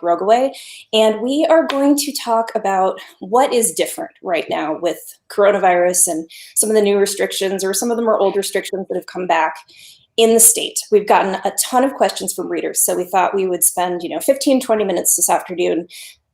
Rogoway, and we are going to talk about what is different right now with coronavirus and some of the new restrictions, or some of them are old restrictions that have come back in the state. We've gotten a ton of questions from readers, so we thought we would spend 15, 20 minutes this afternoon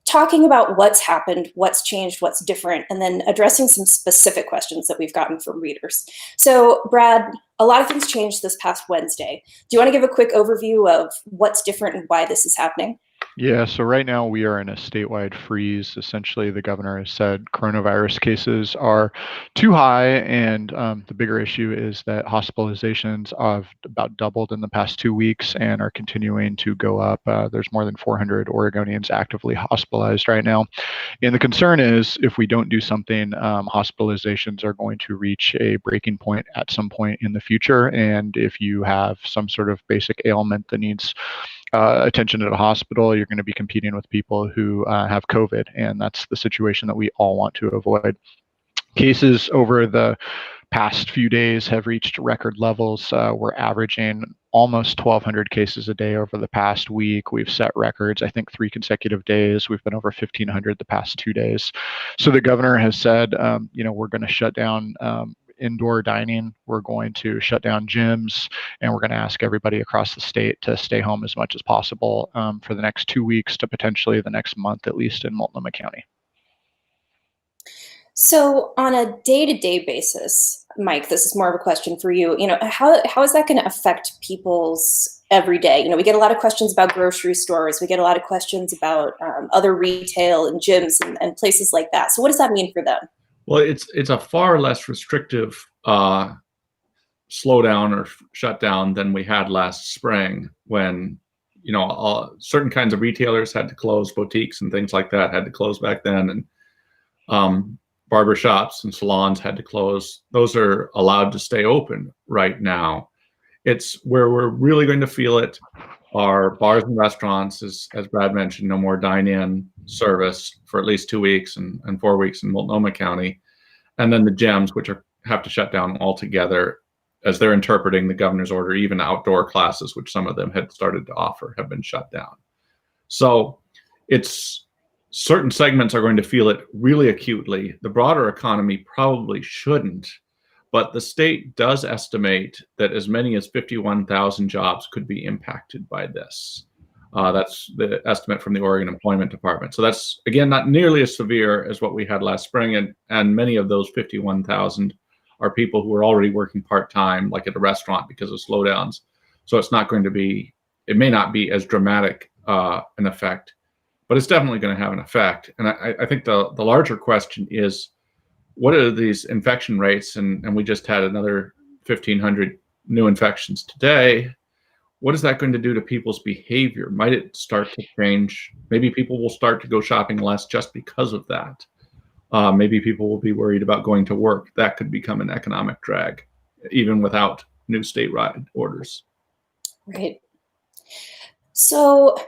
talking about what's happened, what's changed, what's different, and then addressing some specific questions that we've gotten from readers. So Brad, a lot of things changed this past Wednesday. Do you want to give a quick overview of what's different and why this is happening? Yeah, so right now we are in a statewide freeze. Essentially, the governor has said coronavirus cases are too high, and the bigger issue is that hospitalizations have about doubled in the past 2 weeks and are continuing to go up. There's more than 400 Oregonians actively hospitalized right now. And the concern is if we don't do something, hospitalizations are going to reach a breaking point at some point in the future. And if you have some sort of basic ailment that needs attention at a hospital, you're going to be competing with people who have COVID, and that's the situation that we all want to avoid. Cases over the past few days have reached record levels. We're averaging almost 1,200 cases a day over the past week. We've set records, I think 3 consecutive days. We've been over 1,500 the past 2 days. So the governor has said, we're going to shut down indoor dining. We're going to shut down gyms, and we're going to ask everybody across the state to stay home as much as possible for the next 2 weeks to potentially the next month, at least in Multnomah County. So on a day-to-day basis, Mike, this is more of a question for you. How is that going to affect people's everyday? We get a lot of questions about grocery stores. We get a lot of questions about other retail and gyms and places like that. So what does that mean for them? Well, it's a far less restrictive slowdown or shutdown than we had last spring, when certain kinds of retailers had to close, boutiques and things like that had to close back then, and barber shops and salons had to close. Those are allowed to stay open right now. It's where we're really going to feel it are bars and restaurants, as Brad mentioned, no more dine-in service for at least 2 weeks and 4 weeks in Multnomah County. And then the gyms, which have to shut down altogether as they're interpreting the governor's order. Even outdoor classes, which some of them had started to offer, have been shut down. So it's certain segments are going to feel it really acutely. The broader economy probably shouldn't. But the state does estimate that as many as 51,000 jobs could be impacted by this. That's the estimate from the Oregon Employment Department. So that's, again, not nearly as severe as what we had last spring. And many of those 51,000 are people who are already working part-time, like at a restaurant, because of slowdowns. So it's not going to be, it may not be as dramatic an effect, but it's definitely going to have an effect. And I think the larger question is, what are these infection rates? And we just had another 1,500 new infections today. What is that going to do to people's behavior? Might it start to change? Maybe people will start to go shopping less just because of that. Maybe people will be worried about going to work. That could become an economic drag, even without new statewide orders. Right. So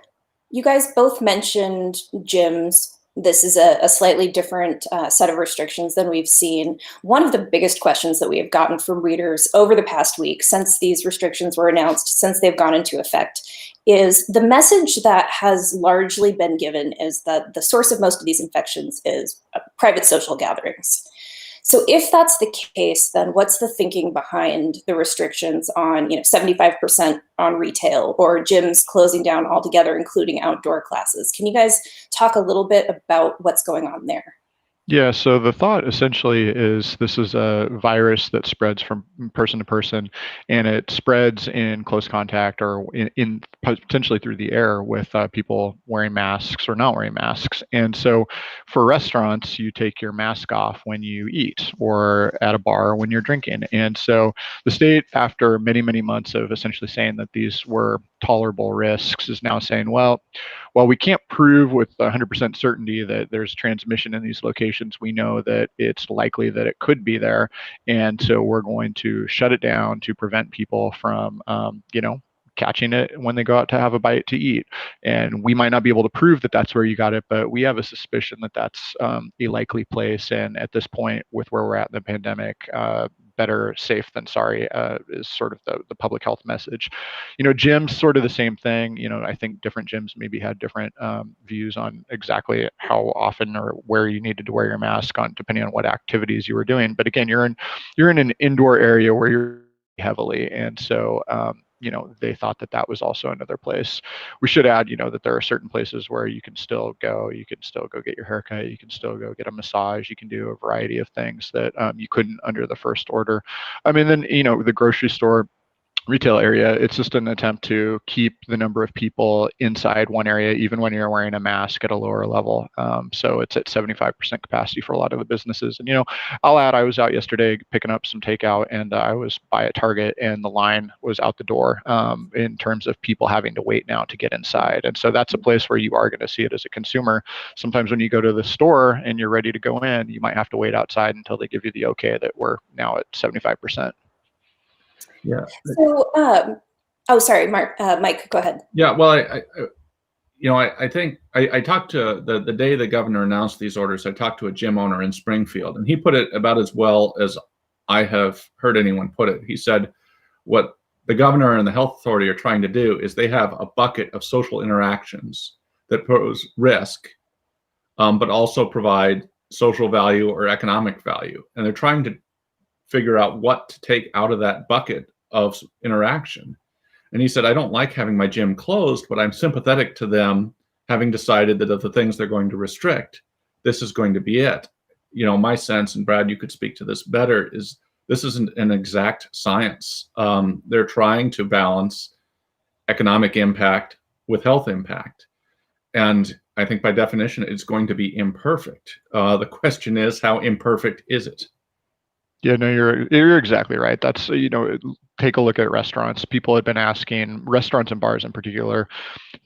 you guys both mentioned gyms. This is a slightly different set of restrictions than we've seen. One of the biggest questions that we have gotten from readers over the past week, since these restrictions were announced, since they've gone into effect, is the message that has largely been given is that the source of most of these infections is private social gatherings. So if that's the case, then what's the thinking behind the restrictions on 75% on retail, or gyms closing down altogether, including outdoor classes? Can you guys talk a little bit about what's going on there? Yeah, so the thought essentially is this is a virus that spreads from person to person, and it spreads in close contact or in potentially through the air with people wearing masks or not wearing masks. And so for restaurants, you take your mask off when you eat, or at a bar when you're drinking. And so the state, after many, many months of essentially saying that these were tolerable risks, is now saying, well, we can't prove with 100% certainty that there's transmission in these locations, we know that it's likely that it could be there. And so we're going to shut it down to prevent people from, catching it when they go out to have a bite to eat. And we might not be able to prove that that's where you got it, but we have a suspicion that that's a likely place. And at this point, with where we're at in the pandemic, better safe than sorry is sort of the public health message. Gyms, sort of the same thing. I think different gyms maybe had different views on exactly how often or where you needed to wear your mask on, depending on what activities you were doing. But again, you're in an indoor area where you're heavily, and so they thought that was also another place. We should add, that there are certain places where you can still go get your haircut, you can still go get a massage, you can do a variety of things that you couldn't under the first order. I mean, then the grocery store, retail area, it's just an attempt to keep the number of people inside one area, even when you're wearing a mask, at a lower level. So it's at 75% capacity for a lot of the businesses. And, I'll add, I was out yesterday picking up some takeout, and I was by a Target, and the line was out the door in terms of people having to wait now to get inside. And so that's a place where you are going to see it as a consumer. Sometimes when you go to the store and you're ready to go in, you might have to wait outside until they give you the okay that we're now at 75%. Yeah. So, oh, sorry, Mike, go ahead. Yeah. Well, I think I talked to the day the governor announced these orders. I talked to a gym owner in Springfield, and he put it about as well as I have heard anyone put it. He said, what the governor and the health authority are trying to do is they have a bucket of social interactions that pose risk, but also provide social value or economic value. And they're trying to figure out what to take out of that bucket of interaction. And he said, I don't like having my gym closed, but I'm sympathetic to them having decided that of the things they're going to restrict, this is going to be it. My sense, and Brad, you could speak to this better, is this isn't an exact science. They're trying to balance economic impact with health impact. And I think by definition, it's going to be imperfect. The question is, how imperfect is it? Yeah, no, you're exactly right. That's, take a look at restaurants. People had been asking, restaurants and bars in particular,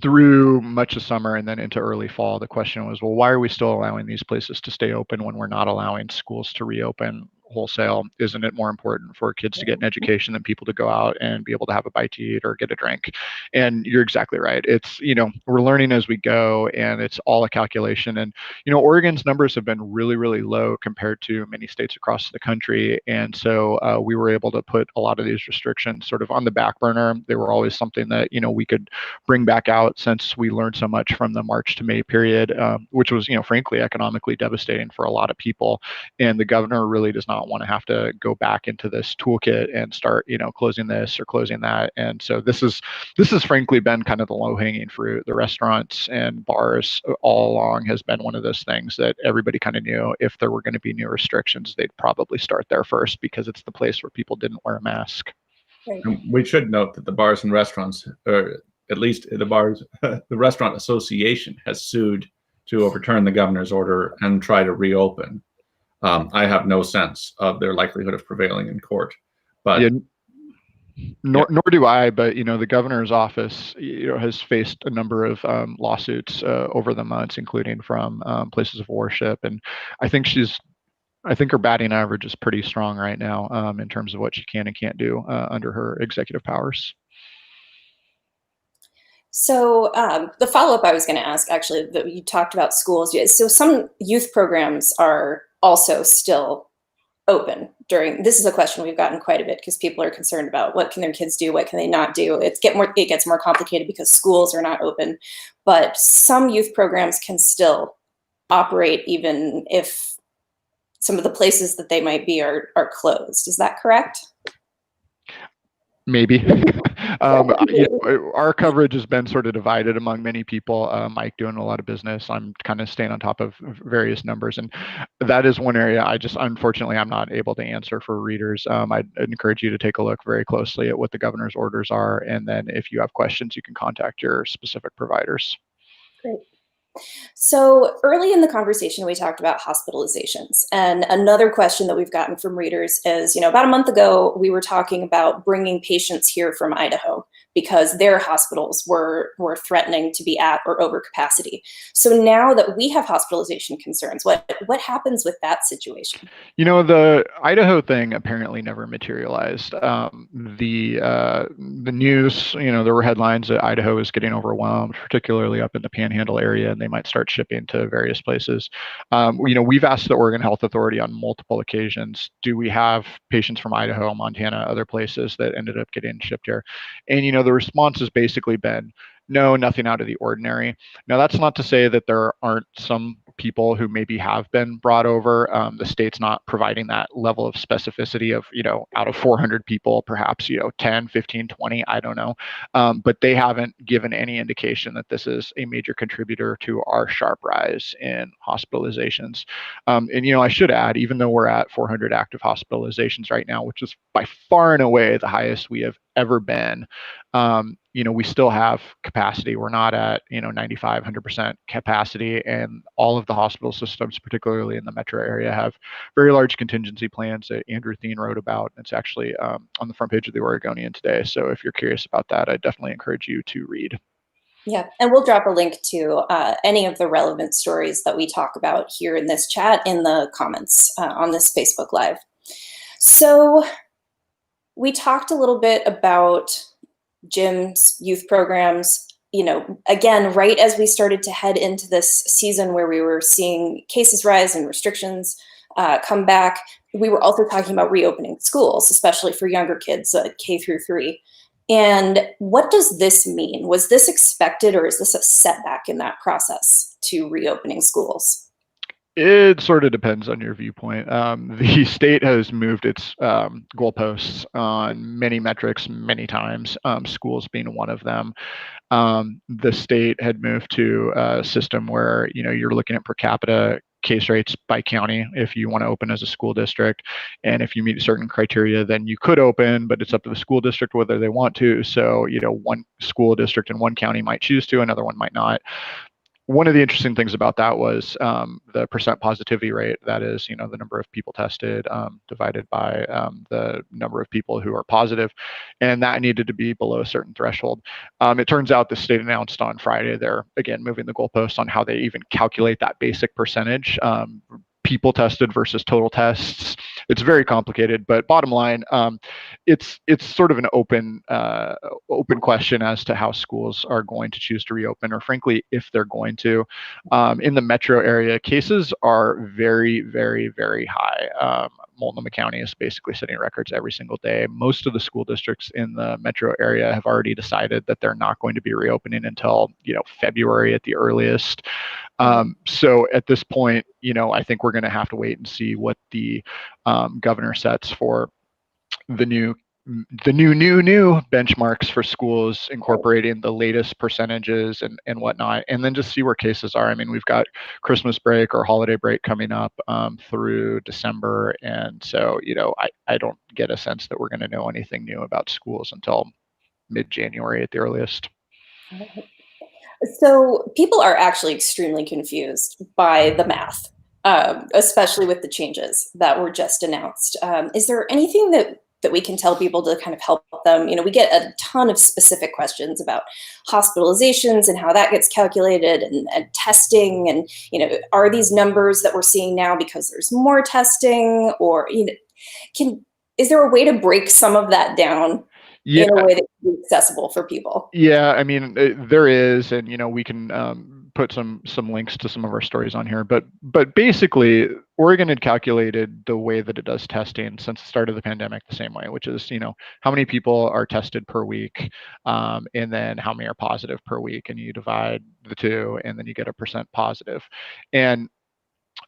through much of summer and then into early fall. The question was, well, why are we still allowing these places to stay open when we're not allowing schools to reopen wholesale? Isn't it more important for kids to get an education than people to go out and be able to have a bite to eat or get a drink? And you're exactly right. It's, we're learning as we go, and it's all a calculation. And, Oregon's numbers have been really, really low compared to many states across the country. And so we were able to put a lot of these restrictions sort of on the back burner. They were always something that, we could bring back out, since we learned so much from the March to May period, which was, frankly, economically devastating for a lot of people. And the governor really does not want to have to go back into this toolkit and start, closing this or closing that. And so this has frankly been kind of the low-hanging fruit. The restaurants and bars all along has been one of those things that everybody kind of knew if there were going to be new restrictions, they'd probably start there first, because it's the place where people didn't wear a mask. Right. We should note that the bars and restaurants, or at least the Restaurant Association, has sued to overturn the governor's order and try to reopen. I have no sense of their likelihood of prevailing in court, but yeah, nor do I. But the governor's office, has faced a number of lawsuits over the months, including from places of worship, and I think her batting average is pretty strong right now in terms of what she can and can't do under her executive powers. So the follow-up I was going to ask, actually, that you talked about schools. So some youth programs are also still open during, this is a question we've gotten quite a bit, because people are concerned about what can their kids do, what can they not do. It gets more complicated because schools are not open, but some youth programs can still operate even if some of the places that they might be are closed. Is that correct? Maybe. Our coverage has been sort of divided among many people. Mike doing a lot of business. I'm kind of staying on top of various numbers. And that is one area unfortunately, I'm not able to answer for readers. I'd encourage you to take a look very closely at what the governor's orders are. And then if you have questions, you can contact your specific providers. Great. So early in the conversation, we talked about hospitalizations. And another question that we've gotten from readers is, about a month ago, we were talking about bringing patients here from Idaho because their hospitals were threatening to be at or over capacity. So now that we have hospitalization concerns, what happens with that situation? The Idaho thing apparently never materialized. The news, there were headlines that Idaho is getting overwhelmed, particularly up in the Panhandle area, and they might start shipping to various places. We've asked the Oregon Health Authority on multiple occasions, do we have patients from Idaho, Montana, other places that ended up getting shipped here? And, the response has basically been, no, nothing out of the ordinary. Now, that's not to say that there aren't some people who maybe have been brought over. The state's not providing that level of specificity of, out of 400 people, perhaps, 10, 15, 20, I don't know. But they haven't given any indication that this is a major contributor to our sharp rise in hospitalizations. And I should add, even though we're at 400 active hospitalizations right now, which is by far and away the highest we have ever been, we still have capacity. We're not at, 95, 100% capacity. And all of the hospital systems, particularly in the metro area, have very large contingency plans that Andrew Thien wrote about. It's actually on the front page of the Oregonian today. So if you're curious about that, I definitely encourage you to read. Yeah, and we'll drop a link to any of the relevant stories that we talk about here in this chat in the comments on this Facebook Live. So we talked a little bit about gyms, youth programs, again, right as we started to head into this season where we were seeing cases rise and restrictions come back, we were also talking about reopening schools, especially for younger kids, K through 3. And what does this mean? Was this expected, or is this a setback in that process to reopening schools? It sort of depends on your viewpoint. The state has moved its goalposts on many metrics many times, schools being one of them. The state had moved to a system where, you're looking at per capita case rates by county if you want to open as a school district. And if you meet certain criteria, then you could open, but it's up to the school district whether they want to. So, one school district in one county might choose to, another one might not. One of the interesting things about that was the percent positivity rate. That is, the number of people tested divided by the number of people who are positive, and that needed to be below a certain threshold. It turns out the state announced on Friday they're again moving the goalposts on how they even calculate that basic percentage. People tested versus total tests. It's very complicated, but bottom line, it's sort of an open question as to how schools are going to choose to reopen, or frankly, if they're going to. In the metro area, cases are very, very, very high. Multnomah County is basically setting records every single day. Most of the school districts in the metro area have already decided that they're not going to be reopening until February at the earliest. So at this point, I think we're going to have to wait and see what the governor sets for the new benchmarks for schools, incorporating the latest percentages and whatnot, and then just see where cases are. I mean, we've got Christmas break or holiday break coming up through December, and so I don't get a sense that we're going to know anything new about schools until mid-January at the earliest. So people are actually extremely confused by the math, especially with the changes that were just announced. Is there anything that we can tell people to kind of help them? We get a ton of specific questions about hospitalizations and how that gets calculated, and testing, and are these numbers that we're seeing now because there's more testing, or is there a way to break some of that down? Yeah. In a way that can be accessible for people? Yeah, I mean, there is, and we can put some links to some of our stories on here. But basically, Oregon had calculated the way that it does testing since the start of the pandemic the same way, which is how many people are tested per week, and then how many are positive per week, and you divide the two, and then you get a percent positive. And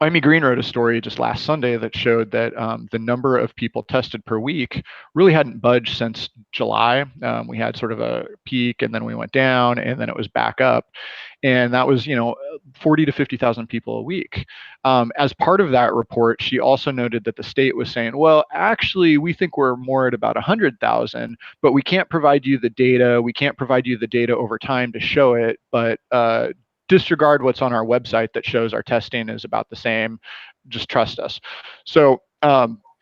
Amy Green wrote a story just last Sunday that showed that the number of people tested per week really hadn't budged since July. We had sort of a peak, and then we went down, and then it was back up. And that was, 40 to 50,000 people a week. As part of that report, she also noted that the state was saying, well, actually, we think we're more at about 100,000, but we can't provide you the data. We can't provide you the data over time to show it, but disregard what's on our website that shows our testing is about the same. Just trust us. So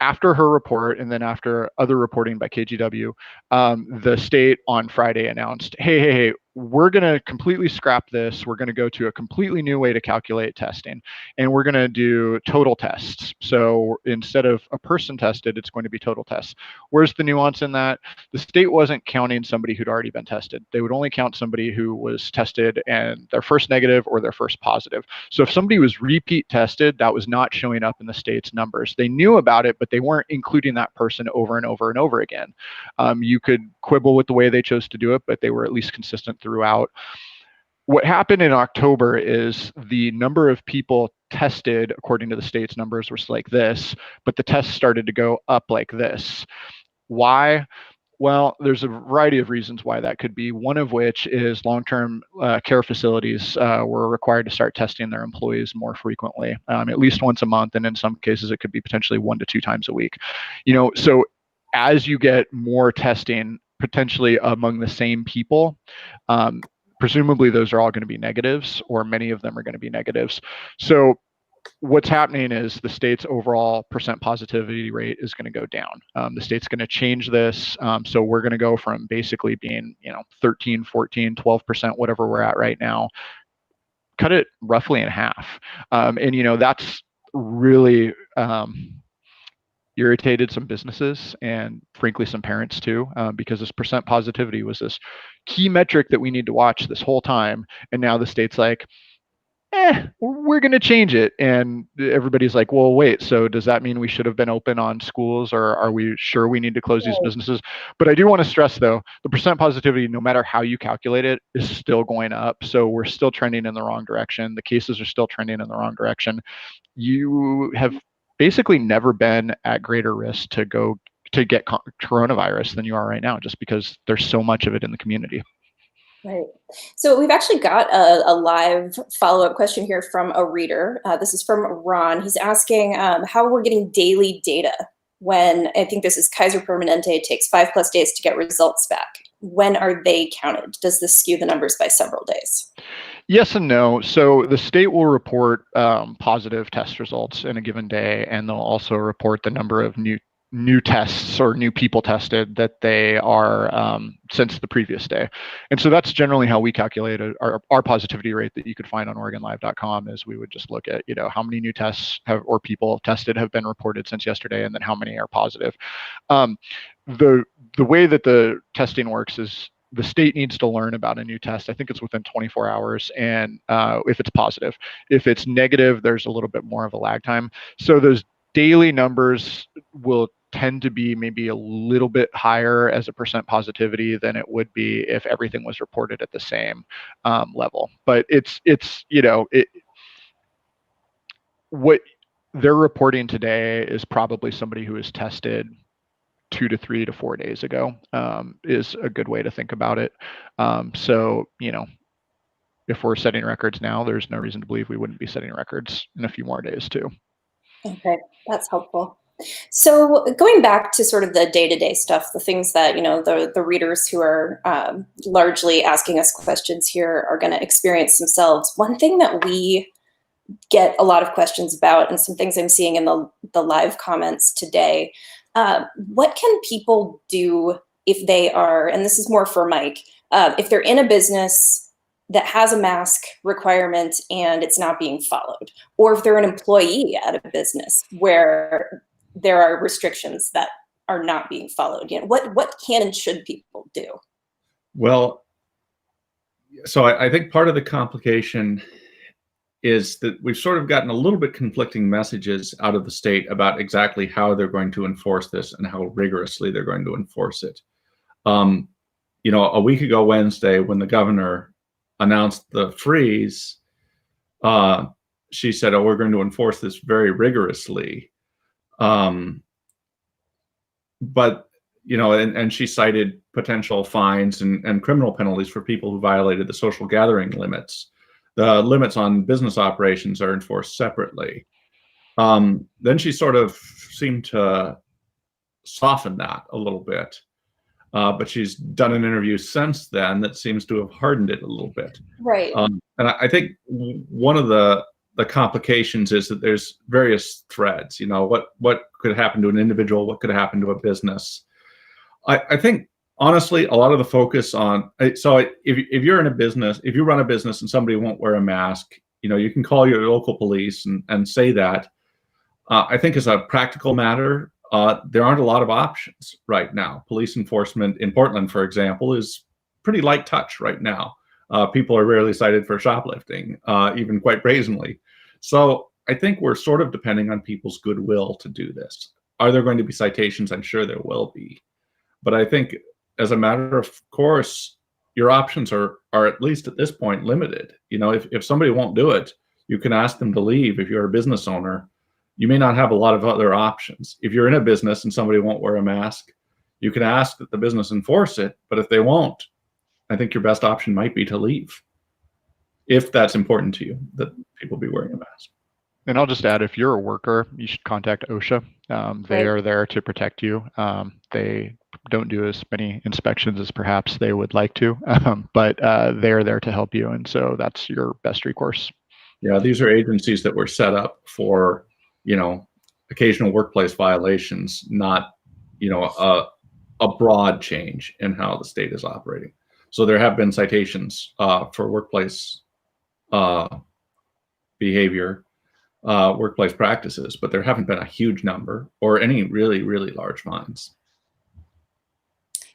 after her report, and then after other reporting by KGW, the state on Friday announced, hey, we're going to completely scrap this. We're going to go to a completely new way to calculate testing, and we're going to do total tests. So instead of a person tested, it's going to be total tests. Where's the nuance in that? The state wasn't counting somebody who'd already been tested. They would only count somebody who was tested and their first negative or their first positive. So if somebody was repeat tested, that was not showing up in the state's numbers. They knew about it, but they weren't including that person over and over and over again. You could quibble with the way they chose to do it, but they were at least consistent throughout. What happened in October is the number of people tested, according to the state's numbers, was like this, but the tests started to go up like this. Why? Well, there's a variety of reasons why that could be, one of which is long-term care facilities were required to start testing their employees more frequently, at least once a month, and in some cases it could be potentially 1 to 2 times a week. So as you get more testing potentially among the same people, presumably those are all going to be negatives, or many of them are going to be negatives. So what's happening is the state's overall percent positivity rate is going to go down. The state's going to change this. So we're going to go from basically being, 13, 14, 12%, whatever we're at right now, cut it roughly in half. And that's really irritated some businesses and frankly some parents too, because this percent positivity was this key metric that we need to watch this whole time. And now the state's like, we're going to change it. And everybody's like, well, wait, so does that mean we should have been open on schools, or are we sure we need to close these businesses? But I do want to stress, though, the percent positivity, no matter how you calculate it, is still going up. So we're still trending in the wrong direction. The cases are still trending in the wrong direction. You have basically never been at greater risk to get coronavirus than you are right now, just because there's so much of it in the community. Right. So we've actually got a live follow-up question here from a reader. This is from Ron. He's asking how we're getting daily data when, I think this is Kaiser Permanente, it takes 5+ days to get results back. When are they counted? Does this skew the numbers by several days? Yes and no. So the state will report positive test results in a given day, and they'll also report the number of new tests or new people tested that they are since the previous day. And so that's generally how we calculate our positivity rate that you could find on OregonLive.com. Is we would just look at how many new tests or people tested have been reported since yesterday, and then how many are positive. The way that the testing works is the state needs to learn about a new test. I think it's within 24 hours, and if it's positive. If it's negative, there's a little bit more of a lag time. So those daily numbers will tend to be maybe a little bit higher as a percent positivity than it would be if everything was reported at the same level. But what they're reporting today is probably somebody who is tested 2 to 3 to 4 days ago, is a good way to think about it. So if we're setting records now, there's no reason to believe we wouldn't be setting records in a few more days too. Okay, that's helpful. So going back to sort of the day-to-day stuff, the things that, the readers who are largely asking us questions here are going to experience themselves. One thing that we get a lot of questions about, and some things I'm seeing in the live comments today, what can people do if they are, and this is more for Mike, if they're in a business that has a mask requirement and it's not being followed, or if they're an employee at a business where there are restrictions that are not being followed? What can and should people do? Well, so I think part of the complication is that we've sort of gotten a little bit conflicting messages out of the state about exactly how they're going to enforce this and how rigorously they're going to enforce it. A week ago Wednesday, when the governor announced the freeze, she said, "Oh, we're going to enforce this very rigorously." But and she cited potential fines and criminal penalties for people who violated the social gathering limits. The limits on business operations are enforced separately. Then she sort of seemed to soften that a little bit. But she's done an interview since then that seems to have hardened it a little bit. Right. And I think one of the the complications is that there's various threads. You know, what could happen to an individual, what could happen to a business. I think honestly, a lot of the focus on, so if you're in a business, if you run a business and somebody won't wear a mask, you know, you can call your local police and say that. I think as a practical matter, there aren't a lot of options right now. Police enforcement in Portland, for example, is pretty light touch right now. People are rarely cited for shoplifting, even quite brazenly. So I think we're sort of depending on people's goodwill to do this. Are there going to be citations? I'm sure there will be. But I think as a matter of course, your options are at least at this point limited. You know, if somebody won't do it, you can ask them to leave. If you're a business owner, you may not have a lot of other options. If you're in a business and somebody won't wear a mask, you can ask that the business enforce it. But if they won't, I think your best option might be to leave, if that's important to you, that people be wearing a mask. And I'll just add, if you're a worker, you should contact OSHA. They are there to protect you. They don't do as many inspections as perhaps they would like to, but they're there to help you. And so that's your best recourse. Yeah, these are agencies that were set up for, you know, occasional workplace violations, not, you know, a broad change in how the state is operating. So there have been citations for workplace behavior, workplace practices, but there haven't been a huge number or any really, really large fines.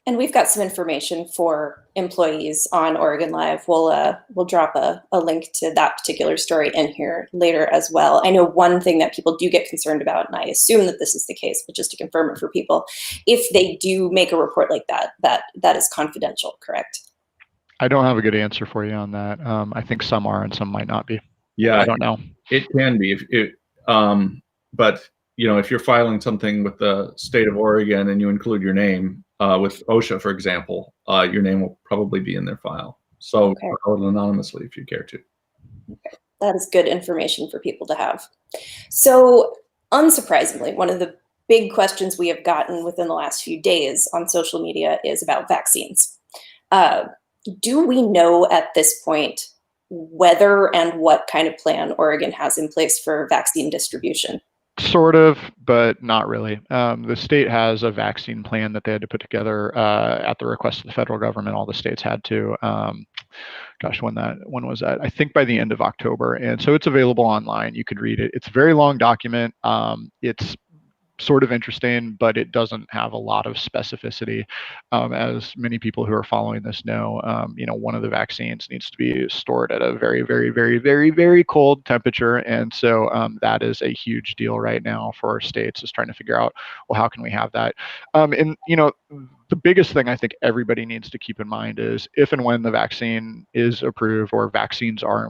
And we've got some information for employees on Oregon Live. We'll drop a link to that particular story in here later as well. I know one thing that people do get concerned about, and I assume that this is the case, but just to confirm it for people, if they do make a report like that is confidential, correct? I don't have a good answer for you on that. I think some are and some might not be. Yeah, I don't know. It can be, but you know, if you're filing something with the state of Oregon and you include your name, with OSHA, for example, your name will probably be in their file. So file it anonymously if you care to. Okay. That is good information for people to have. So unsurprisingly, one of the big questions we have gotten within the last few days on social media is about vaccines. Do we know at this point whether and what kind of plan Oregon has in place for vaccine distribution? Sort of, but not really. The state has a vaccine plan that they had to put together at the request of the federal government. All the states had to. Gosh, when was that? I think by the end of October. And so it's available online. You could read it. It's a very long document. It's sort of interesting, but it doesn't have a lot of specificity. As many people who are following this know, you know, one of the vaccines needs to be stored at a very, very, very, very, very cold temperature. And so that is a huge deal right now for our states, is trying to figure out, well, how can we have that? And, you know, the biggest thing I think everybody needs to keep in mind is if and when the vaccine is approved or vaccines are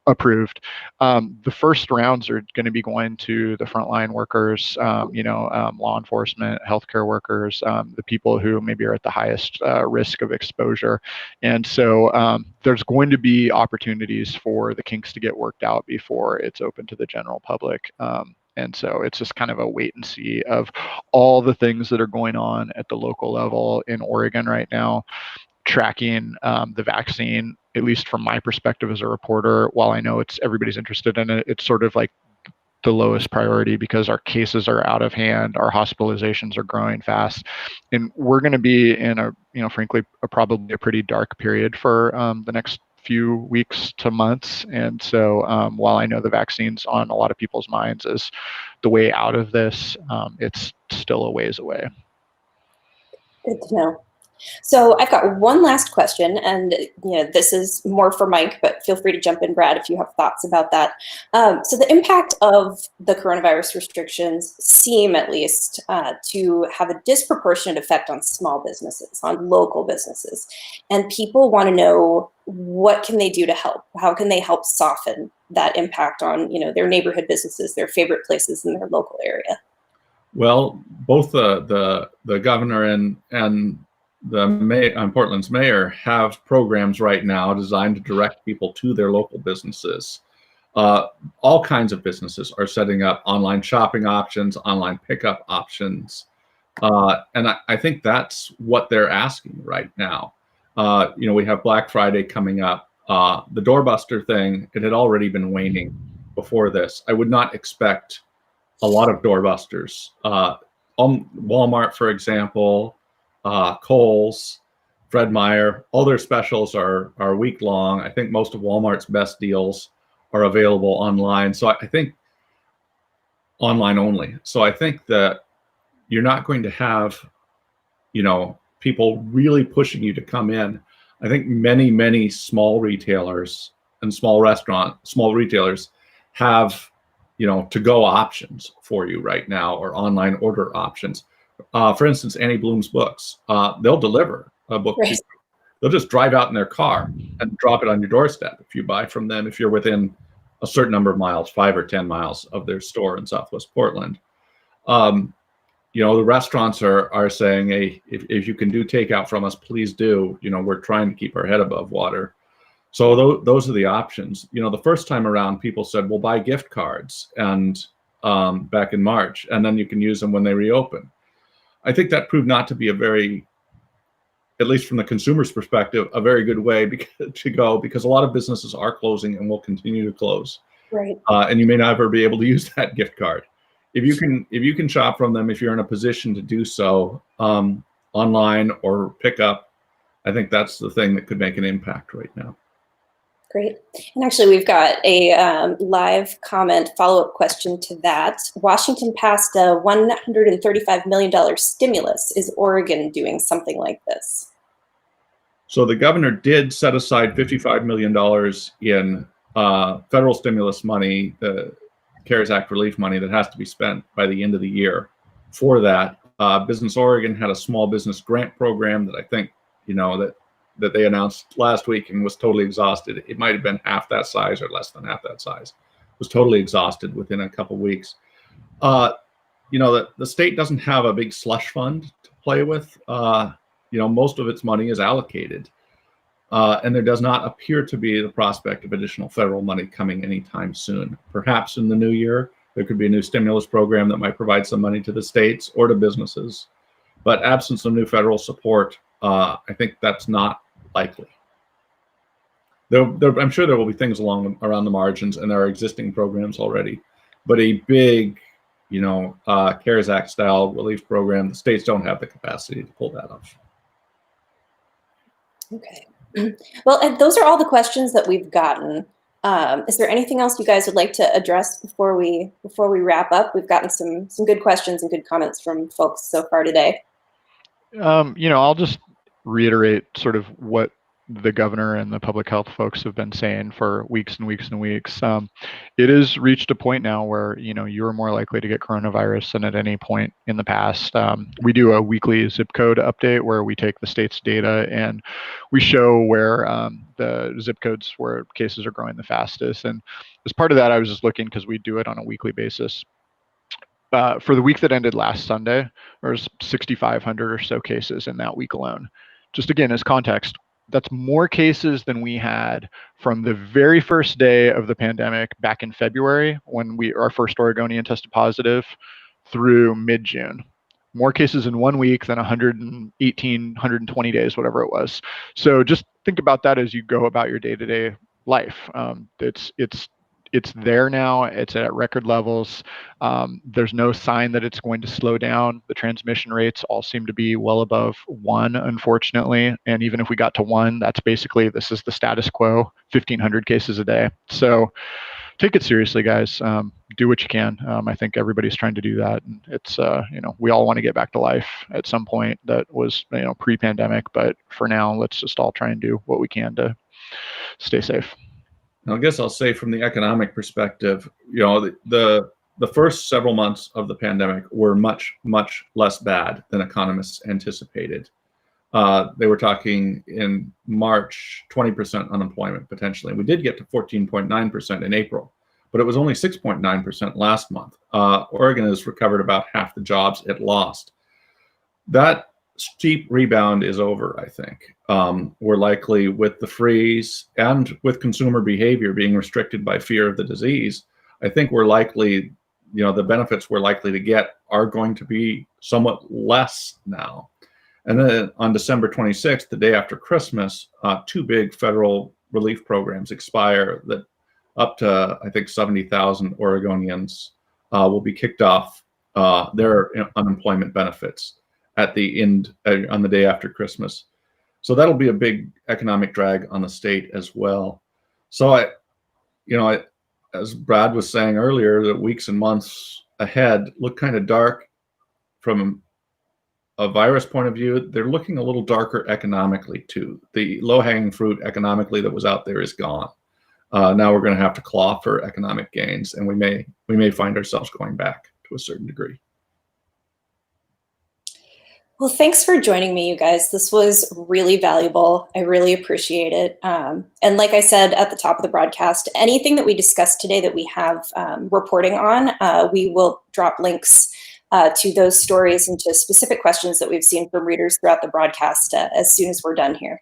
approved, the first rounds are going to be going to the frontline workers, law enforcement, healthcare workers, the people who maybe are at the highest risk of exposure. And so there's going to be opportunities for the kinks to get worked out before it's open to the general public. And so it's just kind of a wait and see of all the things that are going on at the local level in Oregon right now, tracking the vaccine, at least from my perspective as a reporter. While I know everybody's interested in it, it's sort of like the lowest priority because our cases are out of hand, our hospitalizations are growing fast, and we're going to be in frankly, probably a pretty dark period for the next few weeks to months. And so while I know the vaccine's on a lot of people's minds as the way out of this, it's still a ways away. Good to know. So I've got one last question, and this is more for Mike, but feel free to jump in, Brad, if you have thoughts about that. So the impact of the coronavirus restrictions seem, at least, to have a disproportionate effect on small businesses, on local businesses, and people want to know, what can they do to help? How can they help soften that impact on their neighborhood businesses, their favorite places in their local area? Well, both the governor and Portland's mayor have programs right now designed to direct people to their local businesses. All kinds of businesses are setting up online shopping options, online pickup options. And I think that's what they're asking right now. We have Black Friday coming up. The doorbuster thing, it had already been waning before this, I would not expect a lot of doorbusters. Walmart, for example, Kohl's, Fred Meyer, all their specials are week long. I think most of Walmart's best deals are available online. So I think online only. So I think that you're not going to have, people really pushing you to come in. I think many small retailers and small retailers have, to-go options for you right now, or online order options. For instance, Annie Bloom's books, they'll deliver a book to you. They'll just drive out in their car and drop it on your doorstep if you buy from them, if you're within a certain number of miles, 5 or 10 miles of their store in Southwest Portland. The restaurants are saying, hey, if you can do takeout from us, please do. We're trying to keep our head above water. So those are the options. The first time around, people said, well, buy gift cards, and back in March, and then you can use them when they reopen. I think that proved not to be a very, at least from the consumer's perspective, a very good way to go, because a lot of businesses are closing and will continue to close. Right. And you may never be able to use that gift card. If you can shop from them, if you're in a position to do so, online or pick up, I think that's the thing that could make an impact right now. Great. And actually, we've got a live comment follow-up question to that. Washington passed a $135 million stimulus. Is Oregon doing something like this? So the governor did set aside $55 million in federal stimulus money, the CARES Act relief money that has to be spent by the end of the year. For that, Business Oregon had a small business grant program that I think, that they announced last week and was totally exhausted. It might have been half that size or less than half that size. It was totally exhausted within a couple of weeks. The state doesn't have a big slush fund to play with. Most of its money is allocated. And there does not appear to be the prospect of additional federal money coming anytime soon. Perhaps in the new year, there could be a new stimulus program that might provide some money to the states or to businesses. But absence of new federal support, I think that's not likely. I'm sure there will be things around the margins, and there are existing programs already. But a big, CARES Act style relief program, the states don't have the capacity to pull that off. Okay. Well, and those are all the questions that we've gotten. Is there anything else you guys would like to address before we wrap up? We've gotten some good questions and good comments from folks so far today. I'll just reiterate sort of what the governor and the public health folks have been saying for weeks and weeks and weeks. It has reached a point now where, you're more likely to get coronavirus than at any point in the past. We do a weekly zip code update where we take the state's data and we show where the zip codes where cases are growing the fastest. And as part of that, I was just looking, because we do it on a weekly basis. For the week that ended last Sunday, there was 6,500 or so cases in that week alone. Just again, as context, that's more cases than we had from the very first day of the pandemic back in February, when our first Oregonian tested positive, through mid-June. More cases in 1 week than 118, 120 days, whatever it was. So just think about that as you go about your day-to-day life. It's there now. It's at record levels. There's no sign that it's going to slow down. The transmission rates all seem to be well above 1, unfortunately. And even if we got to 1, that's basically, this is the status quo, 1,500 cases a day. So take it seriously, guys. Do what you can. I think everybody's trying to do that. And it's, we all want to get back to life at some point that was, pre-pandemic. But for now, let's just all try and do what we can to stay safe. I guess I'll say, from the economic perspective, the first several months of the pandemic were much, much less bad than economists anticipated. They were talking in March, 20% unemployment potentially. We did get to 14.9% in April, but it was only 6.9% last month. Oregon has recovered about half the jobs it lost. That steep rebound is over, I think. We're likely, with the freeze and with consumer behavior being restricted by fear of the disease, I think we're likely, the benefits we're likely to get are going to be somewhat less now. And then on December 26th, the day after Christmas, 2 big federal relief programs expire that up to, I think, 70,000 Oregonians will be kicked off their unemployment benefits at the end on the day after Christmas. So that'll be a big economic drag on the state as well. So as Brad was saying earlier, the weeks and months ahead look kind of dark from a virus point of view. They're looking a little darker economically too. The low-hanging fruit economically that was out there is gone. Now we're going to have to claw for economic gains, and we may find ourselves going back to a certain degree. Well, thanks for joining me, you guys. This was really valuable. I really appreciate it. And like I said at the top of the broadcast, anything that we discussed today that we have reporting on, we will drop links to those stories and to specific questions that we've seen from readers throughout the broadcast as soon as we're done here.